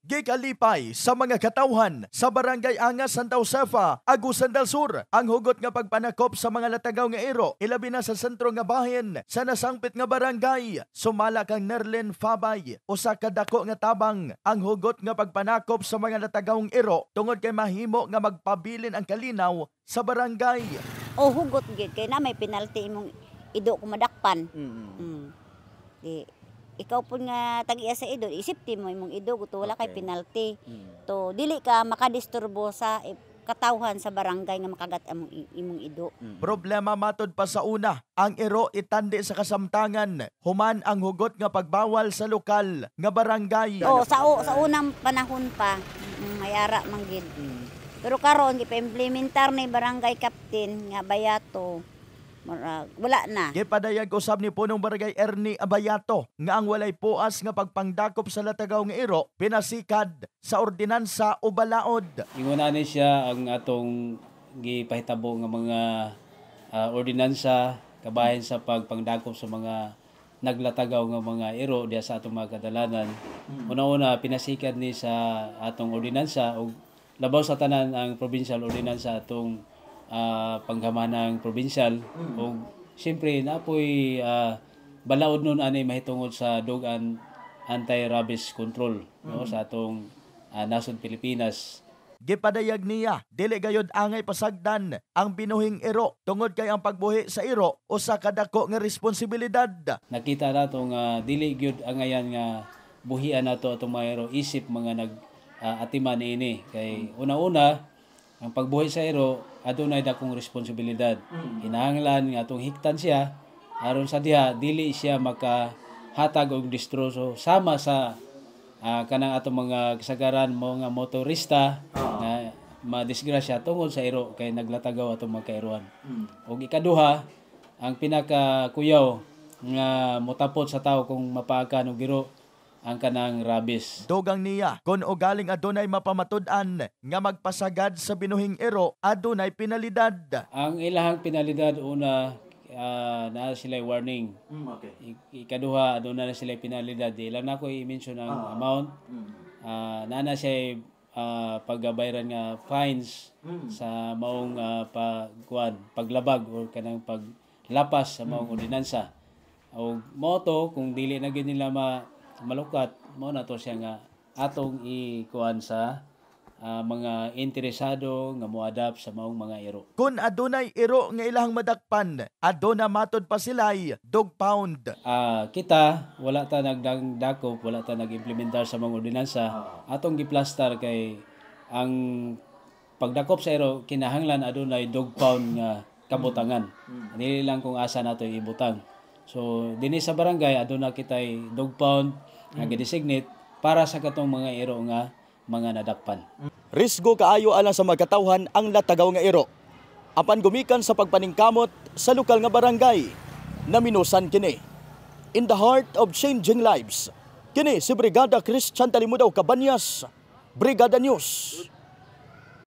Gikalipay sa mga katawhan sa Barangay Angas, Santa Josefa, Agusan del Sur ang hugot nga pagpanakop sa mga latagaw nga iro ilabi na sa sentro nga bahin sa nasangpit nga barangay. Sumala kang Nerlin Fabay usa ka dako nga tabang ang hugot nga pagpanakop sa mga latagawng iro tungod kay mahimo nga magpabilin ang kalinaw sa barangay. O hugot gid kay na may penalty imong ido kung madakpan. Di ikaw po nga tag-iya sa ido, isipti mo imong ido gusto wala kay penalty. To dili ka makadisturbo sa katawhan sa barangay nga makagat imong ido. Problema matod pa sa una, ang iro itandi sa kasamtangan, human ang hugot nga pagbawal sa lokal nga barangay. O sa unang panahon pa, mayara man gid. Pero karon gipa-implementar ni barangay captain nga Bayato. Wala na. Gipadayag usab ni punong barangay Ernie Abayato nga ang walay puas nga pagpangdakop sa latagaw nga iro pinasikad sa ordinansa o balaod. Inguna ni siya ang atong gipahitabo nga mga ordinansa kabahin sa pagpangdakop sa mga naglatagaw nga mga iro diya sa atong mga kadalanan. Una-una pinasikad ni sa atong ordinansa o labaw sa tanan ang provincial ordinansa atong panghamanang provincial o siyempre napoy balaod nun ani mahitungod sa dugan anti-rabies control no sa atong nasod Pilipinas. Gipadayag niya dili gayud angay pasagdan ang binuhing iro tungod kay ang pagbuhi sa iro usa ka dako nga responsibilidad. Nakita nato nga dili gyud angayan nga buhian nato atong mga iro isip mga atiman ini kay una-una ang pagbuhi sa iro adunay dakong responsibilidad. Kinahanglan nga atong hiktan siya aron sa diha dili siya makahatag og distroso sama sa kanang atong mga kasagaran mga motorista na madisgrasya tungod sa iro kay naglatagaw atong mga kairuan. Og ikaduha ang pinakakuyaw nga motapot sa tawo kung mapaakan og iro ang kanang rabies. Dugang niya, kung ugaling adunay mapamatud-an nga magpasagad sa binuhing iro, adunay penalidad. Ang ilahang penalidad una na sila warning. Ikaduha aduna na sila penalidad. Ilang na ko i-mention ang amount. Nana siya paggabayran nga fines sa maong paglabag o kanang paglapas sa maong ordinansa. O moto kung dili na gid nila malukat mo na to siya nga atong ikuan sa mga interesado nga moadapt sa maong mga iro. Kung adunay iro nga ilahang madakpan, aduna matod pa sila'y dog pound. Kita wala ta nagdakop, wala ta nag-implementar sa mga ordinansa. Atong giplastar kay ang pagdakop sa iro kinahanglan adunay dog pound nga kabutangan. Dili lang kung asa nato ibutang. So dinhi sa barangay aduna kitay dog pound nga gi-designate para sa katong mga iro nga mga nadakpan. Risgo kaayo alang sa magkatawhan ang latagaw nga iro. Apan gumikan sa pagpaningkamot sa lokal nga barangay, naminusan kini. In the heart of changing lives, kini si Brigada Christian Talimudaw Cabanyas, Brigada News.